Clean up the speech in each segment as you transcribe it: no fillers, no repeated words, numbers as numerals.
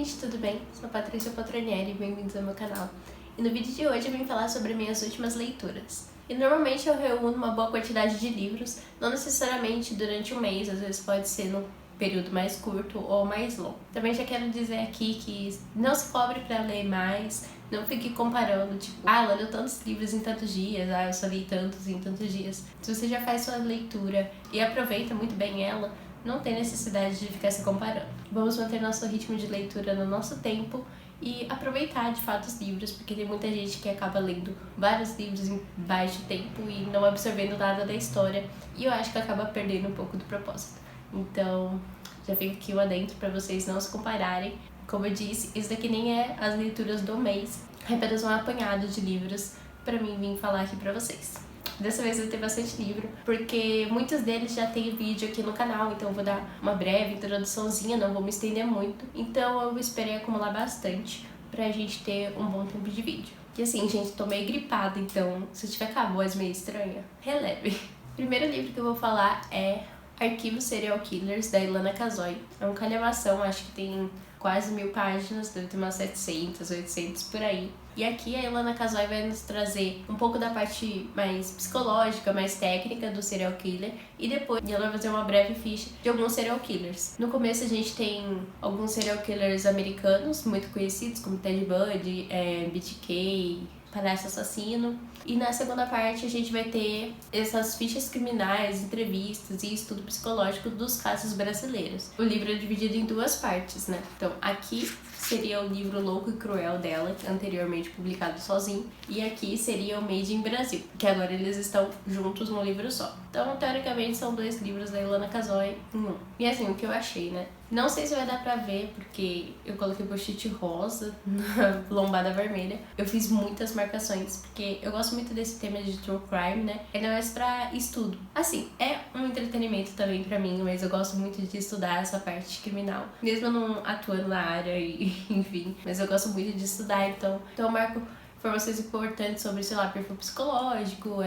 gente, tudo bem? Sou a Patrícia Patronieri e bem-vindos ao meu canal. E no vídeo de hoje eu vim falar sobre minhas últimas leituras. E normalmente eu reúno uma boa quantidade de livros, não necessariamente durante um mês, às vezes pode ser num período mais curto ou mais longo. Também já quero dizer aqui que não se cobre para ler mais, não fique comparando, tipo, ela leu tantos livros em tantos dias, eu só li tantos em tantos dias. Se você já faz sua leitura e aproveita muito bem ela, não tem necessidade de ficar se comparando. Vamos manter nosso ritmo de leitura no nosso tempo e aproveitar de fato os livros, porque tem muita gente que acaba lendo vários livros em baixo tempo e não absorvendo nada da história, e eu acho que acaba perdendo um pouco do propósito. Então, já fica aqui o adentro para vocês não se compararem. Como eu disse, isso daqui nem é as leituras do mês, é apenas um apanhado de livros para mim vir falar aqui para vocês. Dessa vez eu tenho bastante livro, porque muitos deles já tem vídeo aqui no canal, então eu vou dar uma breve introduçãozinha, não vou me estender muito. Então eu esperei acumular bastante pra gente ter um bom tempo de vídeo. E assim, gente, tô meio gripada, então se eu tiver com a voz meio estranha, releve. O primeiro livro que eu vou falar é Arquivos Serial Killers, da Ilana Kazoy. É um calhamação, acho que tem quase 1000 páginas, deve ter umas 700, 800 por aí. E aqui a Ilana Kazoy vai nos trazer um pouco da parte mais psicológica, mais técnica do serial killer, e depois ela vai fazer uma breve ficha de alguns serial killers. No começo a gente tem alguns serial killers americanos muito conhecidos, como Ted Bundy, BTK, Palhaço Assassino. E na segunda parte a gente vai ter essas fichas criminais, entrevistas e estudo psicológico dos casos brasileiros. O livro é dividido em duas partes, né? Então aqui seria o livro Louco e Cruel dela, anteriormente publicado sozinho, e aqui seria o Made in Brasil, que agora eles estão juntos num livro só. Então, teoricamente, são dois livros da Ilana Kazoy em um. E assim, o que eu achei, né? Não sei se vai dar pra ver, porque eu coloquei post-it rosa na lombada vermelha. Eu fiz muitas marcações, porque eu gosto muito desse tema de true crime, né? Ainda mais pra estudo. Assim, é um entretenimento também pra mim, mas eu gosto muito de estudar essa parte criminal. Mesmo não atuando na área e enfim, mas eu gosto muito de estudar, então eu marco informações importantes sobre, sei lá, perfil psicológico,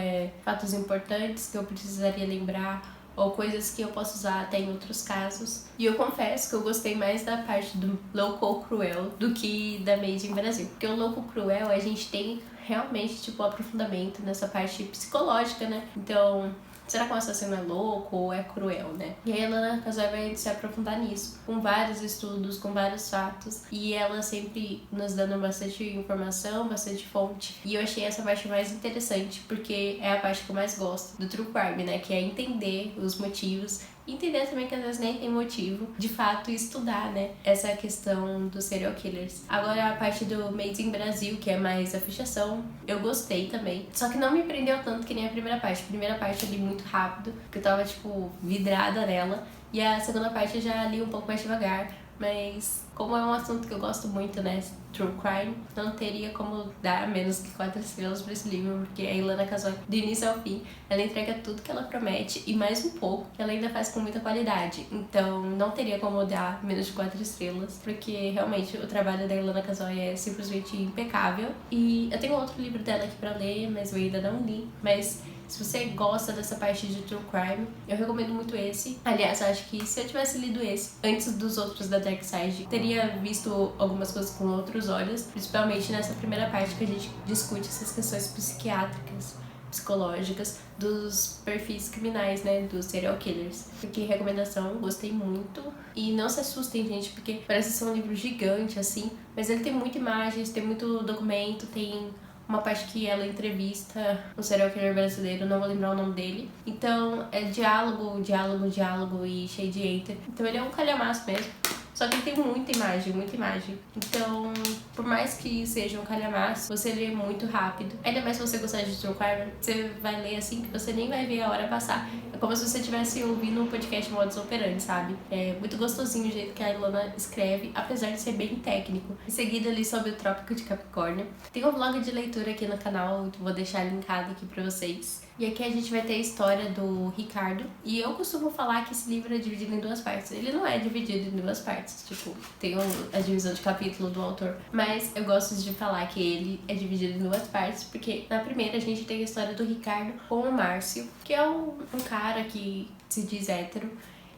fatos importantes que eu precisaria lembrar, ou coisas que eu posso usar até em outros casos. E eu confesso que eu gostei mais da parte do Louco ou Cruel do que da Made in Brasil. Porque o Louco Cruel a gente tem realmente, tipo, aprofundamento nessa parte psicológica, né? Então, será que o assassino é louco ou é cruel, né? E a Ilana Kazoy vai se aprofundar nisso, com vários estudos, com vários fatos, e ela sempre nos dando bastante informação, bastante fonte. E eu achei essa parte mais interessante, porque é a parte que eu mais gosto do true crime, né? Que é entender os motivos, entender também que às vezes nem tem motivo, de fato estudar, né, essa questão dos serial killers. Agora a parte do Made in Brasil, que é mais a fichação, eu gostei também, só que não me prendeu tanto que nem a primeira parte. A primeira parte eu li muito rápido, porque eu tava tipo vidrada nela, e a segunda parte eu já li um pouco mais devagar, mas como é um assunto que eu gosto muito, né, true crime, não teria como dar menos que 4 estrelas pra esse livro, porque a Ilana Kazoy, do início ao fim, ela entrega tudo que ela promete e mais um pouco, que ela ainda faz com muita qualidade. Então não teria como dar menos de 4 estrelas, porque realmente o trabalho da Ilana Kazoy é simplesmente impecável. E eu tenho outro livro dela aqui pra ler, mas eu ainda não li, mas se você gosta dessa parte de true crime, eu recomendo muito esse. Aliás, eu acho que se eu tivesse lido esse antes dos outros da Dark Side, teria visto algumas coisas com outros olhos, principalmente nessa primeira parte que a gente discute essas questões psiquiátricas, psicológicas, dos perfis criminais, né, dos serial killers. Porque recomendação, gostei muito. E não se assustem, gente, porque parece ser um livro gigante, assim, mas ele tem muitas imagens, tem muito documento, tem uma parte que ela entrevista um serial killer brasileiro, não vou lembrar o nome dele. Então é diálogo, diálogo, diálogo e cheio de enter. Então ele é um calhamaço mesmo. Só que ele tem muita imagem, muita imagem. Então, por mais que seja um calhamaço, você lê muito rápido. Ainda mais se você gostar de true crime, você vai ler assim que você nem vai ver a hora passar. É como se você estivesse ouvindo um podcast modus operandi, sabe? É muito gostosinho o jeito que a Ilana escreve, apesar de ser bem técnico. Em seguida, ali sobre o Trópico de Capricórnio. Tem um vlog de leitura aqui no canal, vou deixar linkado aqui pra vocês. E aqui a gente vai ter a história do Ricardo. E eu costumo falar que esse livro é dividido em duas partes. Ele não é dividido em duas partes, tipo, tem a divisão de capítulo do autor. Mas eu gosto de falar que ele é dividido em duas partes, porque na primeira a gente tem a história do Ricardo com o Márcio, que é um cara que se diz hétero.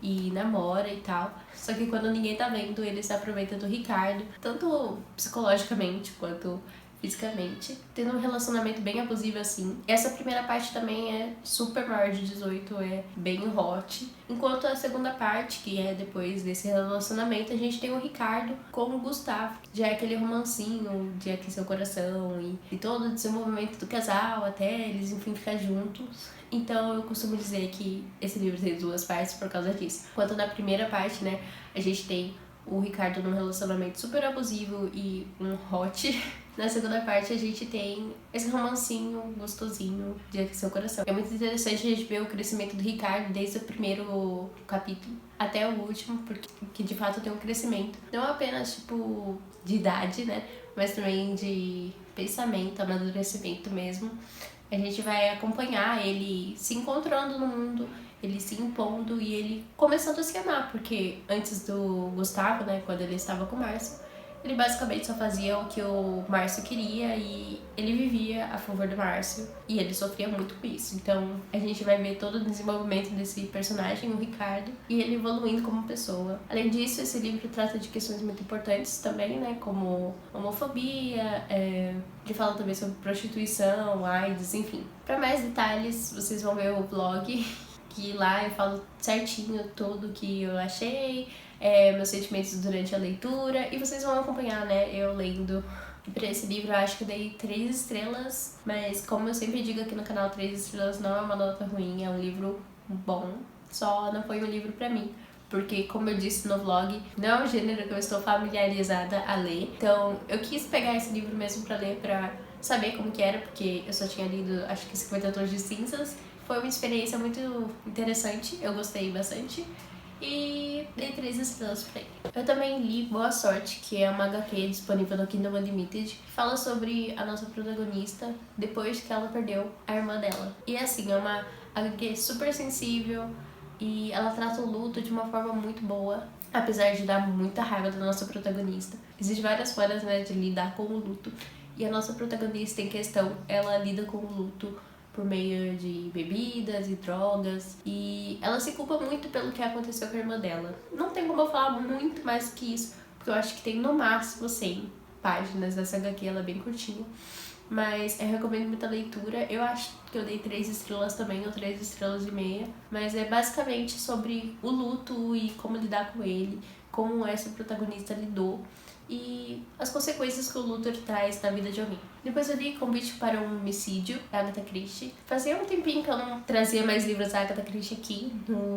e namora e tal. Só que quando ninguém tá vendo, ele se aproveita do Ricardo, tanto psicologicamente quanto fisicamente, tendo um relacionamento bem abusivo assim. Essa primeira parte também é super maior de 18, é bem hot. Enquanto a segunda parte, que é depois desse relacionamento, a gente tem o Ricardo com o Gustavo. Já é aquele romancinho de aquecer o coração e todo o desenvolvimento do casal até eles enfim ficar juntos. Então eu costumo dizer que esse livro tem duas partes por causa disso. Enquanto na primeira parte, né, a gente tem o Ricardo num relacionamento super abusivo e um hot. Na segunda parte a gente tem esse romancinho gostosinho de aquecer o coração. É muito interessante a gente ver o crescimento do Ricardo desde o primeiro capítulo até o último, porque de fato tem um crescimento. Não apenas, tipo, de idade, né? Mas também de pensamento, amadurecimento mesmo. A gente vai acompanhar ele se encontrando no mundo, ele se impondo e ele começando a se amar, porque antes do Gustavo, né, quando ele estava com o Márcio, ele basicamente só fazia o que o Márcio queria e ele vivia a favor do Márcio e ele sofria muito com isso. Então a gente vai ver todo o desenvolvimento desse personagem, o Ricardo, e ele evoluindo como pessoa. Além disso, esse livro trata de questões muito importantes também, né, como homofobia, ele fala também sobre prostituição, AIDS, enfim. Para mais detalhes, vocês vão ver o blog, que lá eu falo certinho tudo que eu achei, meus sentimentos durante a leitura, e vocês vão acompanhar, né, eu lendo. Pra esse livro eu acho que eu dei 3 estrelas, mas como eu sempre digo aqui no canal, 3 estrelas não é uma nota ruim, é um livro bom, só não foi um livro pra mim. Porque, como eu disse no vlog, não é um gênero que eu estou familiarizada a ler. Então, eu quis pegar esse livro mesmo pra ler, pra saber como que era, porque eu só tinha lido, acho que 50 Tons de Cinzas. Foi uma experiência muito interessante, eu gostei bastante. E dei 3 estrelas pra ele. Eu também li Boa Sorte, que é uma HQ disponível no Kindle Unlimited, que fala sobre a nossa protagonista depois que ela perdeu a irmã dela. E assim, é uma HQ super sensível e ela trata o luto de uma forma muito boa, apesar de dar muita raiva da nossa protagonista. Existem várias formas, né, de lidar com o luto, e a nossa protagonista em questão, ela lida com o luto por meio de bebidas e drogas, e ela se culpa muito pelo que aconteceu com a irmã dela. Não tem como eu falar muito mais que isso, porque eu acho que tem no máximo 100 páginas dessa HQ, ela é bem curtinha, mas eu recomendo muita leitura. Eu acho que eu dei 3 estrelas também, ou 3 estrelas e meia, mas é basicamente sobre o luto e como lidar com ele, como essa protagonista lidou e as consequências que o luto traz na vida de alguém. Depois eu li Convite para um Homicídio, da Agatha Christie. Fazia um tempinho que eu não trazia mais livros da Agatha Christie aqui.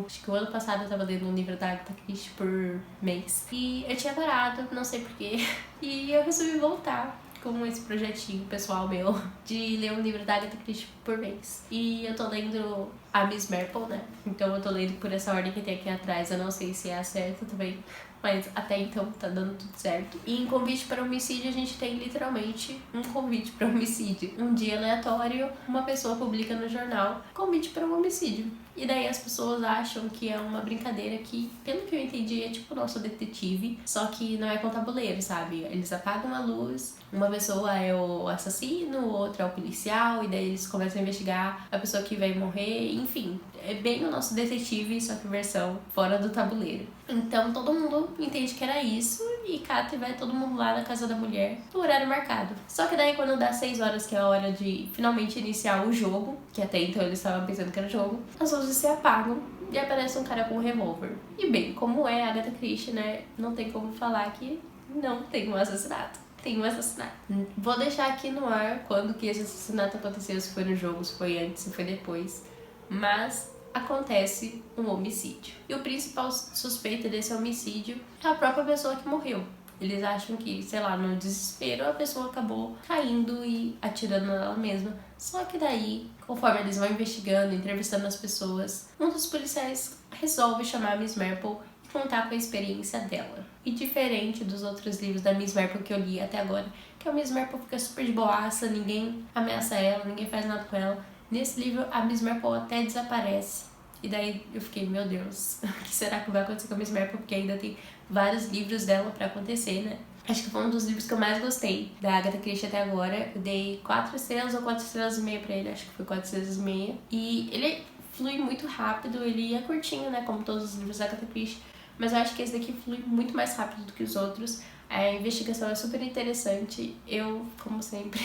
Acho que o ano passado eu tava lendo um livro da Agatha Christie por mês. E eu tinha parado, não sei porquê. E eu resolvi voltar com esse projetinho pessoal meu de ler um livro da Agatha Christie por mês. E eu tô lendo a Miss Marple, né? Então eu tô lendo por essa ordem que tem aqui atrás. Eu não sei se é a certa também, mas até então tá dando tudo certo. E em Convite para Homicídio a gente tem literalmente um convite para homicídio. Um dia aleatório, uma pessoa publica no jornal convite para um homicídio. E daí as pessoas acham que é uma brincadeira que, pelo que eu entendi, é tipo o nosso detetive, só que não é com tabuleiro, sabe? Eles apagam a luz, uma pessoa é o assassino, outra é o policial, e daí eles começam a investigar a pessoa que vai morrer, enfim. É bem o nosso detetive, só que versão fora do tabuleiro. Então todo mundo entende que era isso, e Kata vai todo mundo lá na casa da mulher, no horário marcado. Só que daí quando dá 6 horas, que é a hora de finalmente iniciar o jogo, que até então eles estavam pensando que era jogo, as luzes se apagam e aparece um cara com um revólver. E bem, como é a Agatha Christie, né, não tem como falar que não tem um assassinato. Tem um assassinato. Vou deixar aqui no ar quando que esse assassinato aconteceu, se foi no jogo, se foi antes, se foi depois. Mas acontece um homicídio. E o principal suspeito desse homicídio é a própria pessoa que morreu. Eles acham que, sei lá, no desespero a pessoa acabou caindo e atirando nela mesma. Só que daí, conforme eles vão investigando, entrevistando as pessoas, um dos policiais resolve chamar a Miss Marple e contar com a experiência dela. E diferente dos outros livros da Miss Marple que eu li até agora, que a Miss Marple fica super de boaça, ninguém ameaça ela, ninguém faz nada com ela. Nesse livro, a Miss Marple até desaparece. E daí eu fiquei, meu Deus, o que será que vai acontecer com a Miss Marple? Porque ainda tem vários livros dela pra acontecer, né? Acho que foi um dos livros que eu mais gostei da Agatha Christie até agora. Eu dei 4 estrelas ou 4 estrelas e meia pra ele, acho que foi 4 estrelas e meia. E ele flui muito rápido, ele é curtinho, né, como todos os livros da Agatha Christie, mas eu acho que esse daqui flui muito mais rápido do que os outros. A investigação é super interessante. Eu, como sempre,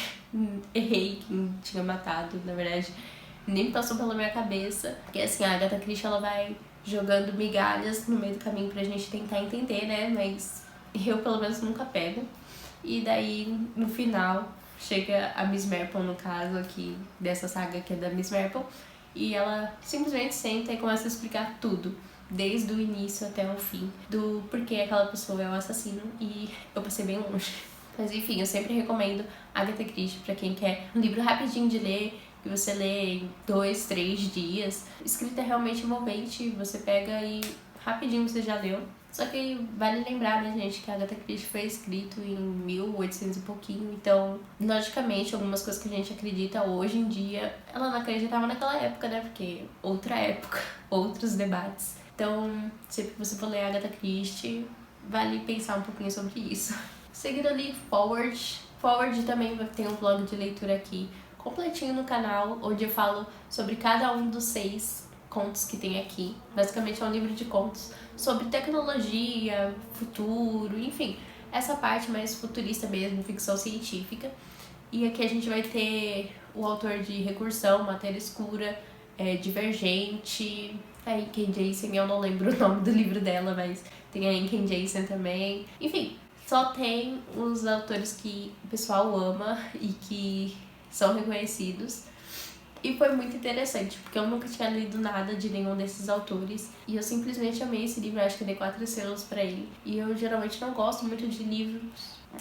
errei quem tinha matado, na verdade, nem passou pela minha cabeça. Porque assim, a Agatha Christie, ela vai jogando migalhas no meio do caminho pra gente tentar entender, né, mas eu pelo menos nunca pego. E daí, no final, chega a Miss Marple, no caso aqui dessa saga que é da Miss Marple, e ela simplesmente senta e começa a explicar tudo, desde o início até o fim, do porquê aquela pessoa é o assassino, e eu passei bem longe. Mas enfim, eu sempre recomendo Agatha Christie pra quem quer um livro rapidinho de ler, que você lê em 2, 3 dias. Escrita é realmente envolvente, você pega e rapidinho você já leu. Só que vale lembrar, né, gente, que a Agatha Christie foi escrito em 1800 e pouquinho, então, logicamente, algumas coisas que a gente acredita hoje em dia, ela não acreditava naquela época, né, porque outra época, outros debates. Então, sempre que você for ler a Agatha Christie, vale pensar um pouquinho sobre isso. Seguindo ali, Forward. Forward também tem um blog de leitura aqui, completinho no canal, onde eu falo sobre cada um dos 6 contos que tem aqui. Basicamente é um livro de contos sobre tecnologia, futuro, enfim, essa parte mais futurista mesmo, ficção científica. E aqui a gente vai ter o autor de Recursão, Matéria Escura, Divergente, a Inken Jensen, eu não lembro o nome do livro dela, mas tem a Inken Jensen também. Enfim, só tem os autores que o pessoal ama e que são reconhecidos. E foi muito interessante, porque eu nunca tinha lido nada de nenhum desses autores. E eu simplesmente amei esse livro, acho que eu dei 4 estrelas pra ele. E eu geralmente não gosto muito de livros.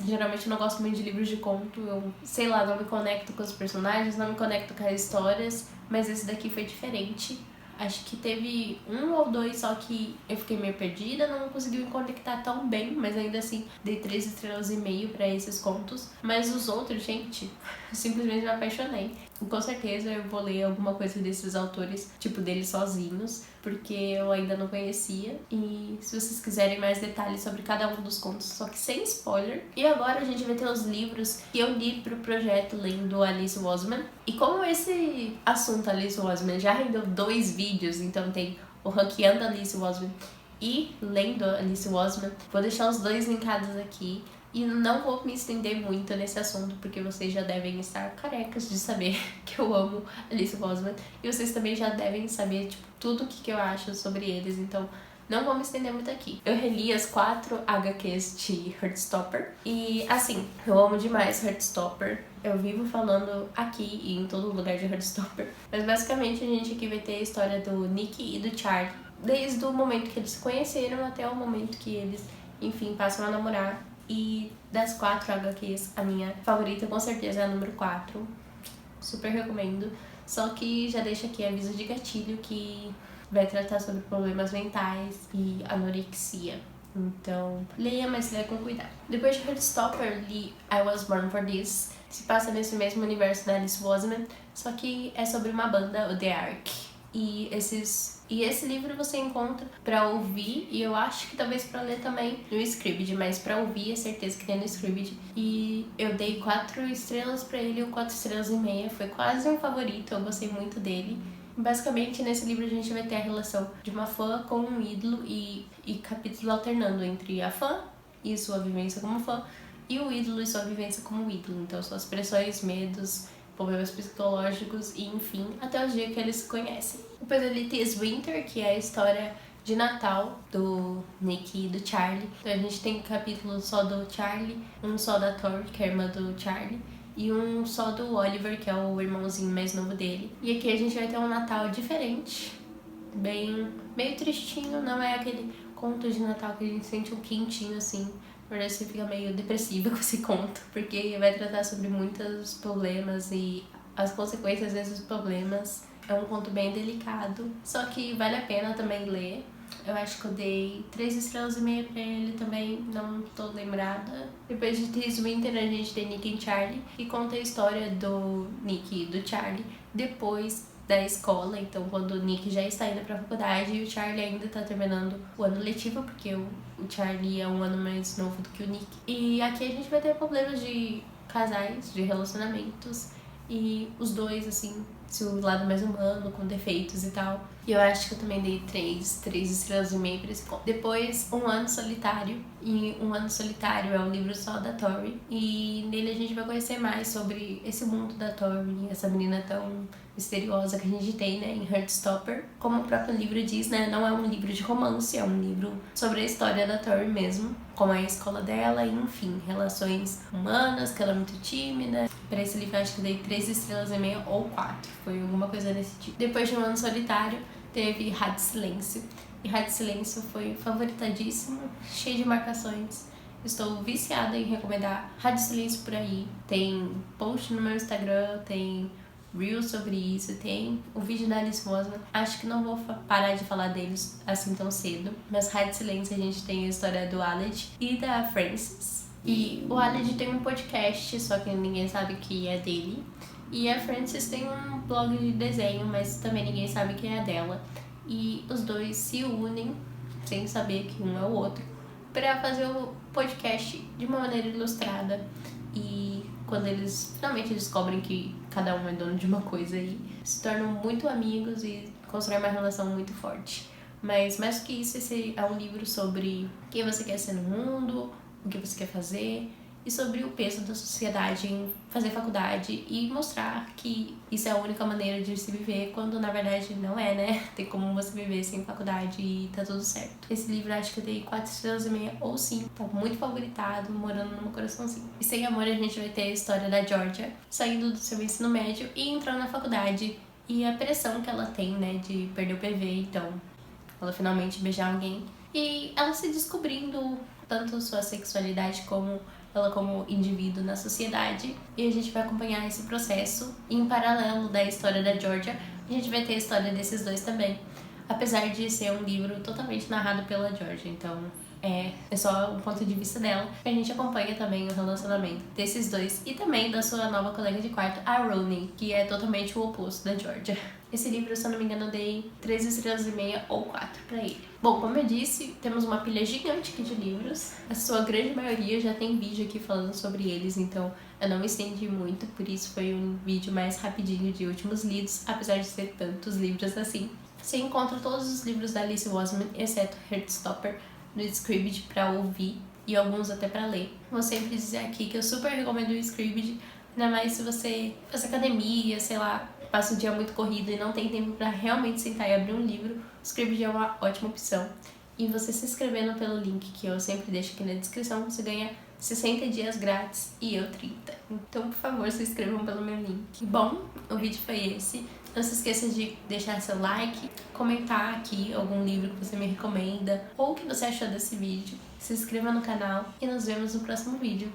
Geralmente não gosto muito de livros de conto. Eu, sei lá, não me conecto com os personagens, não me conecto com as histórias. Mas esse daqui foi diferente. Acho que teve 1 ou 2 só que eu fiquei meio perdida, não consegui me conectar tão bem, mas ainda assim dei 3 estrelas e meio pra esses contos. Mas os outros, gente, simplesmente me apaixonei. E com certeza eu vou ler alguma coisa desses autores, tipo, deles sozinhos, porque eu ainda não conhecia. E se vocês quiserem mais detalhes sobre cada um dos contos, só que sem spoiler. E agora a gente vai ter os livros que eu li pro projeto lendo Alice Wiseman. E como esse assunto Alice Wiseman já rendeu 2 vídeos, então tem o Ranqueando Alice Wiseman e Lendo Alice Wiseman, vou deixar os 2 linkados aqui. E não vou me estender muito nesse assunto, porque vocês já devem estar carecas de saber que eu amo Alice Wiseman. E vocês também já devem saber, tipo, tudo o que eu acho sobre eles, então não vou me estender muito aqui. Eu reli as 4 HQs de Heartstopper. E, assim, eu amo demais Heartstopper. Eu vivo falando aqui e em todo lugar de Heartstopper. Mas, basicamente, a gente aqui vai ter a história do Nick e do Charlie. Desde o momento que eles se conheceram até o momento que eles, enfim, passam a namorar. E das 4 HQs, a minha favorita com certeza é a número 4. Super recomendo. Só que já deixo aqui aviso de gatilho que vai tratar sobre problemas mentais e anorexia. Então, leia, mas leia com cuidado. Depois de Heartstopper, li I Was Born For This. Se passa nesse mesmo universo da Alice Wiseman, só que é sobre uma banda, o The Ark. E esse livro você encontra pra ouvir, e eu acho que talvez pra ler também no Scribd, mas pra ouvir é certeza que tem no Scribd. E eu dei 4 estrelas pra ele, ou 4 estrelas e meia, foi quase um favorito, eu gostei muito dele. Basicamente, nesse livro a gente vai ter a relação de uma fã com um ídolo e capítulo alternando entre a fã e sua vivência como fã, e o ídolo e sua vivência como ídolo. Então, suas pressões, medos, problemas psicológicos e, enfim, até o dia que eles se conhecem. Depois ali tem This Winter, que é a história de Natal do Nick e do Charlie. Então a gente tem um capítulo só do Charlie, um só da Tori, que é a irmã do Charlie, e um só do Oliver, que é o irmãozinho mais novo dele. E aqui a gente vai ter um Natal diferente, meio tristinho, não é aquele conto de Natal que a gente sente um quentinho assim. Na verdade, você fica meio depressiva com esse conto, porque vai tratar sobre muitos problemas e as consequências desses problemas. É um conto bem delicado, só que vale a pena também ler. Eu acho que eu dei 3 estrelas e meia pra ele também, não tô lembrada. Depois de This Winter, a gente tem Nick e Charlie, que conta a história do Nick e do Charlie depois da escola. Então, quando o Nick já está indo pra faculdade e o Charlie ainda tá terminando o ano letivo, porque o Charlie é um ano mais novo do que o Nick. E aqui a gente vai ter problemas de casais, de relacionamentos, e os dois, assim, seu lado mais humano, com defeitos e tal. E eu acho que eu também dei 3 estrelas e meia pra esse conto. Depois, Um Ano Solitário. E Um Ano Solitário é um livro só da Tori. E nele a gente vai conhecer mais sobre esse mundo da Tori, essa menina tão misteriosa que a gente tem, né, em Heartstopper. Como o próprio livro diz, né, não é um livro de romance, é um livro sobre a história da Tori mesmo, como é a escola dela e, enfim, relações humanas, que ela é muito tímida. Pra esse livro eu acho que eu dei 3 estrelas e meia ou 4, foi alguma coisa desse tipo. Depois de Um Ano Solitário, teve Rádio Silêncio. E Rádio Silêncio foi favoritadíssimo, cheio de marcações. Estou viciada em recomendar Rádio Silêncio por aí. Tem post no meu Instagram, tem Reels sobre isso, tem o vídeo da Alice Mosman. Acho que não vou parar de falar deles assim tão cedo. Mas Rádio Silêncio a gente tem a história do Aled e da Frances. E o Aled tem um podcast, só que ninguém sabe que é dele. E a Frances tem um blog de desenho, mas também ninguém sabe que é dela. E os dois se unem, sem saber que um é o outro, para fazer o podcast de uma maneira ilustrada. E quando eles finalmente descobrem que cada um é dono de uma coisa, e se tornam muito amigos e constroem uma relação muito forte. Mas mais do que isso, esse é um livro sobre quem você quer ser no mundo, o que você quer fazer, e sobre o peso da sociedade em fazer faculdade e mostrar que isso é a única maneira de se viver, quando na verdade não é, né? Tem como você viver sem faculdade e tá tudo certo. Esse livro acho que eu dei 4 estrelas e meia ou 5, tá muito favoritado, morando no meu coraçãozinho. E Sem Amor a gente vai ter a história da Georgia saindo do seu ensino médio e entrando na faculdade, e a pressão que ela tem, né, de perder o PV, então ela finalmente beijar alguém. E ela se descobrindo tanto sua sexualidade como ela como indivíduo na sociedade. E a gente vai acompanhar esse processo. E em paralelo da história da Georgia, a gente vai ter a história desses dois também. Apesar de ser um livro totalmente narrado pela Georgia, então é só o ponto de vista dela. A gente acompanha também o relacionamento desses dois e também da sua nova colega de quarto, a Rooney, que é totalmente o oposto da Georgia. Esse livro, se eu não me engano, eu dei 3 estrelas e meia ou 4 pra ele. Bom, como eu disse, temos uma pilha gigante aqui de livros. A sua grande maioria já tem vídeo aqui falando sobre eles, então eu não me estendi muito, por isso foi um vídeo mais rapidinho de últimos lidos, apesar de ser tantos livros assim. Você encontra todos os livros da Alice Mosman, exceto Heartstopper, no Scribd pra ouvir e alguns até pra ler. Vou sempre dizer aqui que eu super recomendo o Scribd, ainda mais se você faz academia, sei lá, passa o dia muito corrido e não tem tempo pra realmente sentar e abrir um livro. O Scribd é uma ótima opção. E você se inscrevendo pelo link que eu sempre deixo aqui na descrição, você ganha 60 dias grátis e eu 30. Então, por favor, se inscrevam pelo meu link. Bom, o vídeo foi esse. Não se esqueça de deixar seu like, comentar aqui algum livro que você me recomenda ou o que você achou desse vídeo. Se inscreva no canal e nos vemos no próximo vídeo.